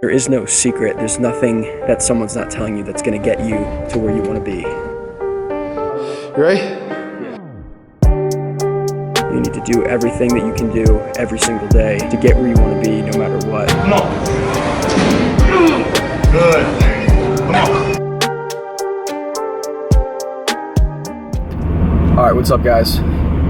There is no secret. There's nothing that someone's not telling you that's going to get you to where you want to be. You ready? You need to do everything that you can do every single day to get where you want to be, no matter what. Come on. Good. Come on. All right, what's up, guys?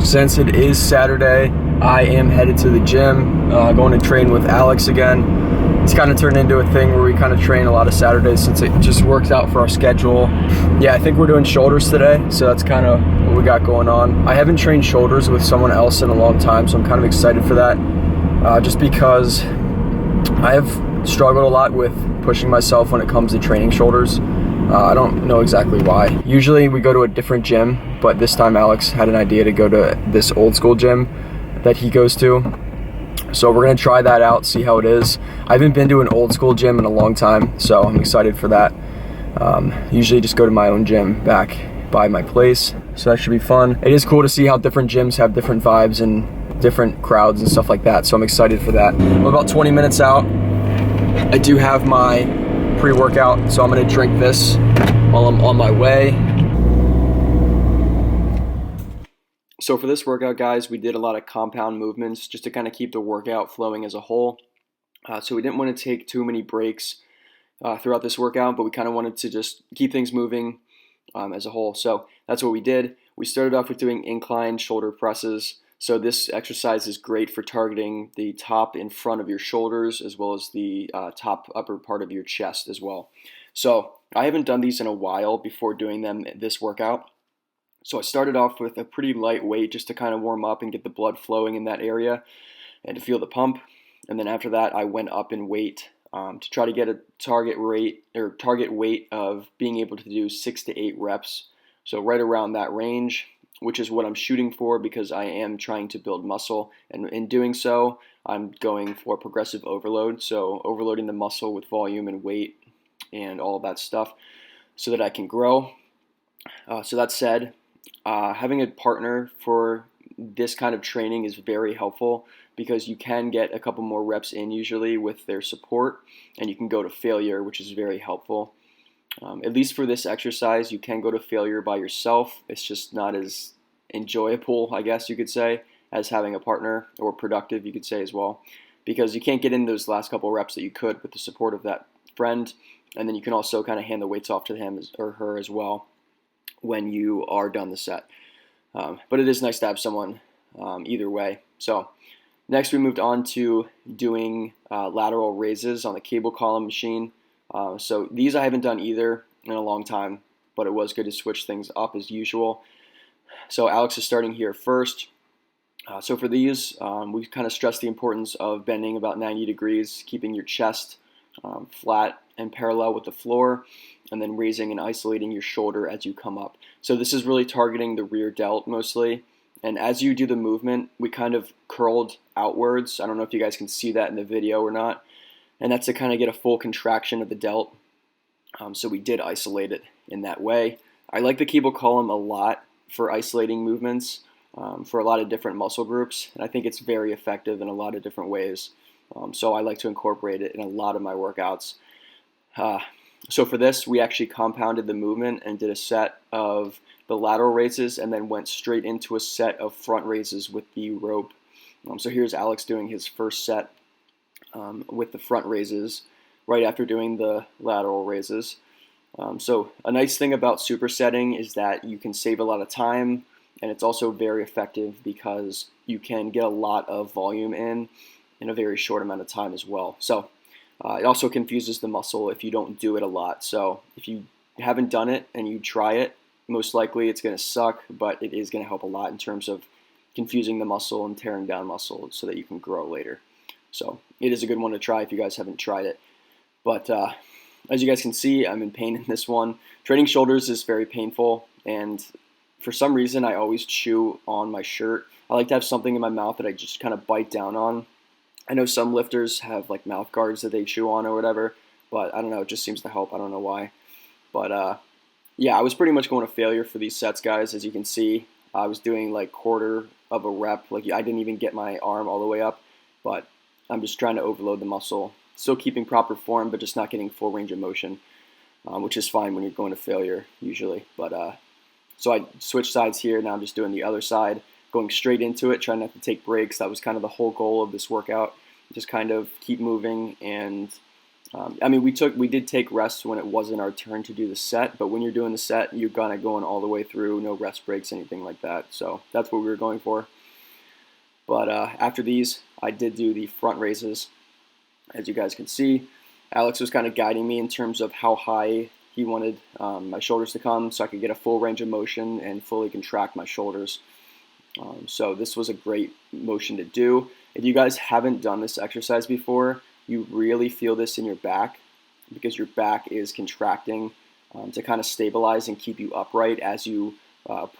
Since it is Saturday, I am headed to the gym, going to train with Alex again. It's kind of turned into a thing where we kind of train a lot of Saturdays since it just works out for our schedule. Yeah, I think we're doing shoulders today, so that's kind of what we got going on. I haven't trained shoulders with someone else in a long time, so I'm kind of excited for that, just because I have struggled a lot with pushing myself when it comes to training shoulders. I don't know exactly why. Usually we go to a different gym, but this time Alex had an idea to go to this old school gym that he goes to. So we're gonna try that out, see how it is. I haven't been to an old school gym in a long time, so I'm excited for that. Usually just go to my own gym back by my place, so that should be fun. It is cool to see how different gyms have different vibes and different crowds and stuff like that, so I'm excited for that. I'm about 20 minutes out. I do have my pre-workout, so I'm gonna drink this while I'm on my way. So for this workout, guys, we did a lot of compound movements just to kind of keep the workout flowing as a whole. So we didn't want to take too many breaks throughout this workout, but we kind of wanted to just keep things moving as a whole. So that's what we did. We started off with doing incline shoulder presses. So this exercise is great for targeting the top in front of your shoulders as well as the top upper part of your chest as well. So I haven't done these in a while before doing them this workout. So I started off with a pretty light weight just to kind of warm up and get the blood flowing in that area and to feel the pump. And then after that, I went up in weight to try to get a target weight of being able to do 6 to 8 reps. So right around that range, which is what I'm shooting for because I am trying to build muscle. And in doing so, I'm going for progressive overload. So overloading the muscle with volume and weight and all that stuff so that I can grow. So that said, having a partner for this kind of training is very helpful because you can get a couple more reps in usually with their support, and you can go to failure, which is very helpful. At least for this exercise, you can go to failure by yourself. It's just not as enjoyable, I guess you could say, as having a partner, or productive, you could say as well, because you can't get in those last couple reps that you could with the support of that friend, and then you can also kind of hand the weights off to him or her as well when you are done the set. But it is nice to have someone either way. So next we moved on to doing lateral raises on the cable column machine. So these I haven't done either in a long time, but it was good to switch things up as usual. So Alex is starting here first. So for these, we kind of stress the importance of bending about 90 degrees, keeping your chest flat and parallel with the floor, and then raising and isolating your shoulder as you come up. So this is really targeting the rear delt mostly. And as you do the movement, we kind of curled outwards. I don't know if you guys can see that in the video or not. And that's to kind of get a full contraction of the delt. So we did isolate it in that way. I like the cable column a lot for isolating movements for a lot of different muscle groups. And I think it's very effective in a lot of different ways. So I like to incorporate it in a lot of my workouts. So for this, we actually compounded the movement and did a set of the lateral raises and then went straight into a set of front raises with the rope. So here's Alex doing his first set with the front raises right after doing the lateral raises. So a nice thing about supersetting is that you can save a lot of time, and it's also very effective because you can get a lot of volume in a very short amount of time as well. So it also confuses the muscle if you don't do it a lot. So if you haven't done it and you try it, most likely it's going to suck, but it is going to help a lot in terms of confusing the muscle and tearing down muscle so that you can grow later. So it is a good one to try if you guys haven't tried it. But as you guys can see, I'm in pain in this one. Training shoulders is very painful, and for some reason I always chew on my shirt. I like to have something in my mouth that I just kind of bite down on. I know some lifters have like mouth guards that they chew on or whatever, but I don't know, it just seems to help. I don't know why. But yeah, I was pretty much going to failure for these sets, guys. As you can see, I was doing like quarter of a rep. Like I didn't even get my arm all the way up, but I'm just trying to overload the muscle still keeping proper form, but just not getting full range of motion, which is fine when you're going to failure usually. But so I switched sides here. Now I'm just doing the other side, going straight into it, trying not to take breaks. That was kind of the whole goal of this workout. Just kind of keep moving. And I mean, we did take rests when it wasn't our turn to do the set, but when you're doing the set, you're kind of going all the way through, no rest breaks, anything like that. So that's what we were going for. But after these, I did do the front raises. As you guys can see, Alex was kind of guiding me in terms of how high he wanted my shoulders to come so I could get a full range of motion and fully contract my shoulders. So this was a great motion to do. If you guys haven't done this exercise before, you really feel this in your back because your back is contracting to kind of stabilize and keep you upright as you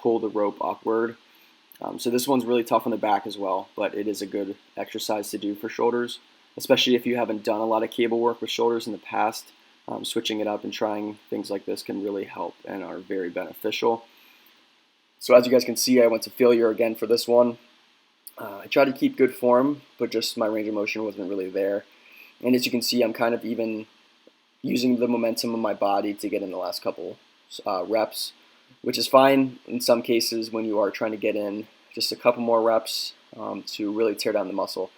pull the rope upward. So this one's really tough on the back as well, but it is a good exercise to do for shoulders, especially if you haven't done a lot of cable work with shoulders in the past. Switching it up and trying things like this can really help and are very beneficial. So as you guys can see, I went to failure again for this one. I tried to keep good form, but just my range of motion wasn't really there. And as you can see, I'm kind of even using the momentum of my body to get in the last couple reps, which is fine in some cases when you are trying to get in just a couple more reps to really tear down the muscle.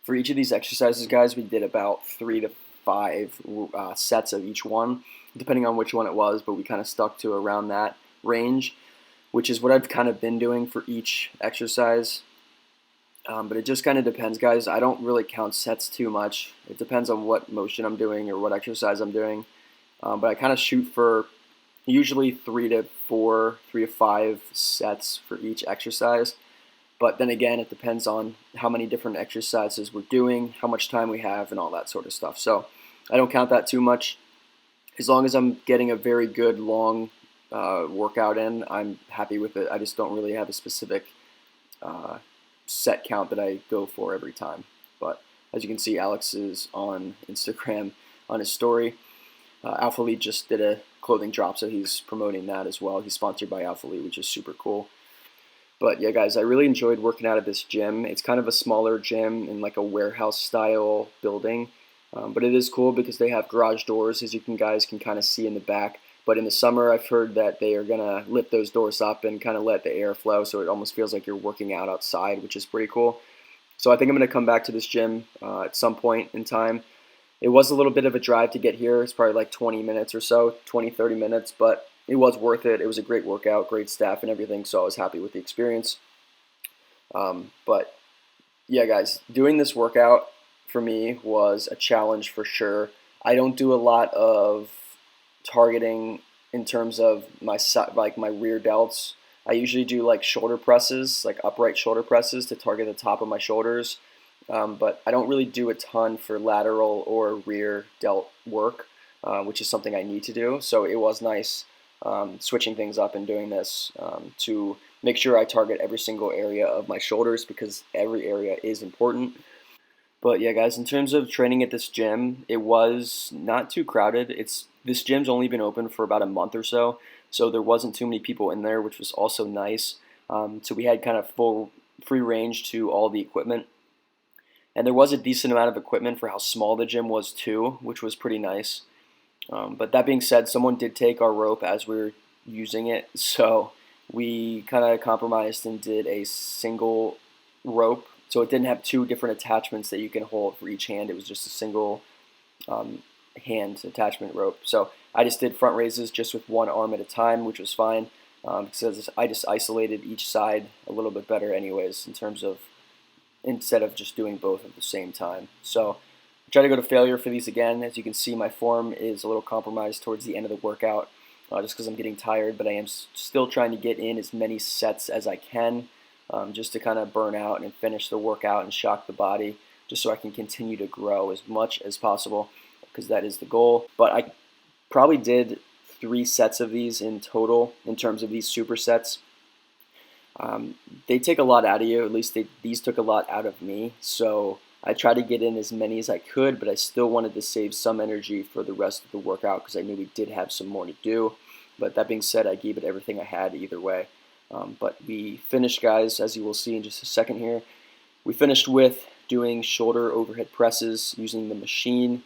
For each of these exercises, guys, we did about 3 to 5 sets of each one, depending on which one it was, but we kind of stuck to around that range, which is what I've kind of been doing for each exercise. But it just kind of depends, guys. I don't really count sets too much. It depends on what motion I'm doing or what exercise I'm doing. But I kind of shoot for usually 3 to 5 sets for each exercise. But then again, it depends on how many different exercises we're doing, how much time we have, and all that sort of stuff. So I don't count that too much. As long as I'm getting a very good long workout in, I'm happy with it. I just don't really have a specific set count that I go for every time. But as you can see, Alex is on Instagram on his story. Alpha Elite just did a clothing drop, so he's promoting that as well. He's sponsored by Alpha Elite, which is super cool. But yeah, guys, I really enjoyed working out at this gym. It's kind of a smaller gym in like a warehouse style building. But it is cool because they have garage doors, as you guys can kind of see in the back. But in the summer, I've heard that they are going to lift those doors up and kind of let the air flow, so it almost feels like you're working out outside, which is pretty cool. So I think I'm going to come back to this gym at some point in time. It was a little bit of a drive to get here. It's probably like 20 minutes or so, 20, 30 minutes, but it was worth it. It was a great workout, great staff and everything, so I was happy with the experience. But yeah, guys, doing this workout for me was a challenge for sure. I don't do a lot of targeting in terms of my rear delts. I usually do like shoulder presses, like upright shoulder presses to target the top of my shoulders. But I don't really do a ton for lateral or rear delt work, which is something I need to do. So it was nice switching things up and doing this to make sure I target every single area of my shoulders because every area is important. But yeah, guys, in terms of training at this gym, it was not too crowded. This gym's only been open for about a month or so there wasn't too many people in there, which was also nice. So we had kind of full free range to all the equipment. And there was a decent amount of equipment for how small the gym was too, which was pretty nice. But that being said, someone did take our rope as we were using it, so we kind of compromised and did a single rope. So it didn't have 2 different attachments that you can hold for each hand. It was just a single hand attachment rope. So I just did front raises just with one arm at a time, which was fine because I just isolated each side a little bit better anyways in terms of instead of just doing both at the same time. So I try to go to failure for these again. As you can see, my form is a little compromised towards the end of the workout just because I'm getting tired, but I am still trying to get in as many sets as I can just to kind of burn out and finish the workout and shock the body just so I can continue to grow as much as possible because that is the goal. But I probably did 3 sets of these in total in terms of these supersets. They take a lot out of you, at least these took a lot out of me, so I tried to get in as many as I could, but I still wanted to save some energy for the rest of the workout because I knew we did have some more to do. But that being said, I gave it everything I had either way. But we finished, guys, as you will see in just a second here. We finished with doing shoulder overhead presses using the machine.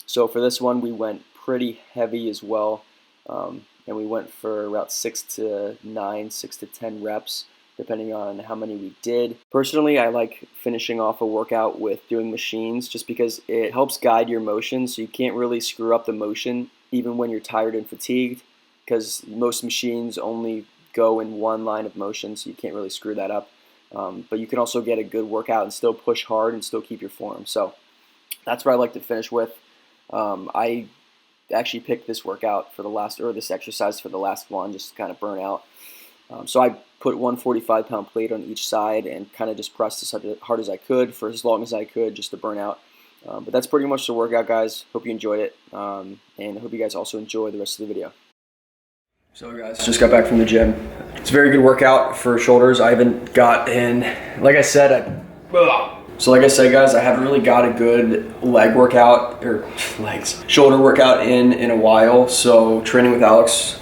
So for this one, we went pretty heavy as well, and we went for about 6 to 10 reps, depending on how many we did. Personally, I like finishing off a workout with doing machines just because it helps guide your motion, so you can't really screw up the motion even when you're tired and fatigued, because most machines only go in one line of motion, so you can't really screw that up. But you can also get a good workout and still push hard and still keep your form. So that's what I like to finish with. I actually picked this workout for the last, or this exercise for the last one, just to kind of burn out. So I put one 45-pound plate on each side and kind of just pressed as hard as I could for as long as I could, just to burn out. But that's pretty much the workout, guys. Hope you enjoyed it, and I hope you guys also enjoy the rest of the video. So guys, just got back from the gym. It's a very good workout for shoulders. I haven't got in, like I said, guys, I haven't really got a good leg workout, or shoulder workout in a while. So training with Alex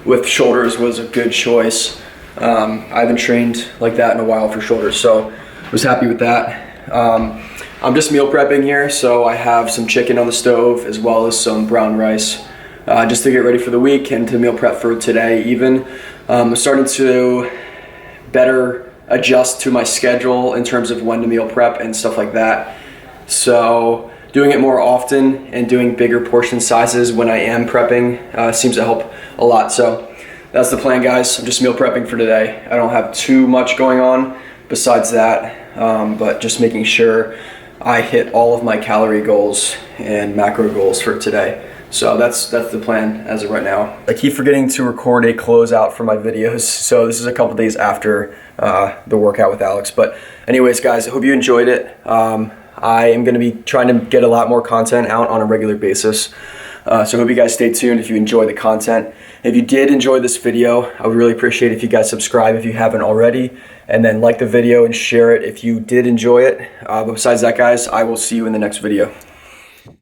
with shoulders was a good choice. I haven't trained like that in a while for shoulders, so I was happy with that. I'm just meal prepping here, so I have some chicken on the stove as well as some brown rice. Just to get ready for the week and to meal prep for today even. I'm starting to better adjust to my schedule in terms of when to meal prep and stuff like that. So doing it more often and doing bigger portion sizes when I am prepping seems to help a lot. So that's the plan, guys. I'm just meal prepping for today. I don't have too much going on besides that, but just making sure I hit all of my calorie goals and macro goals for today. So that's the plan as of right now. I keep forgetting to record a closeout for my videos, so this is a couple days after the workout with Alex. But anyways, guys, I hope you enjoyed it. I am going to be trying to get a lot more content out on a regular basis. So I hope you guys stay tuned if you enjoy the content. If you did enjoy this video, I would really appreciate it if you guys subscribe if you haven't already, and then like the video and share it if you did enjoy it. But besides that, guys, I will see you in the next video.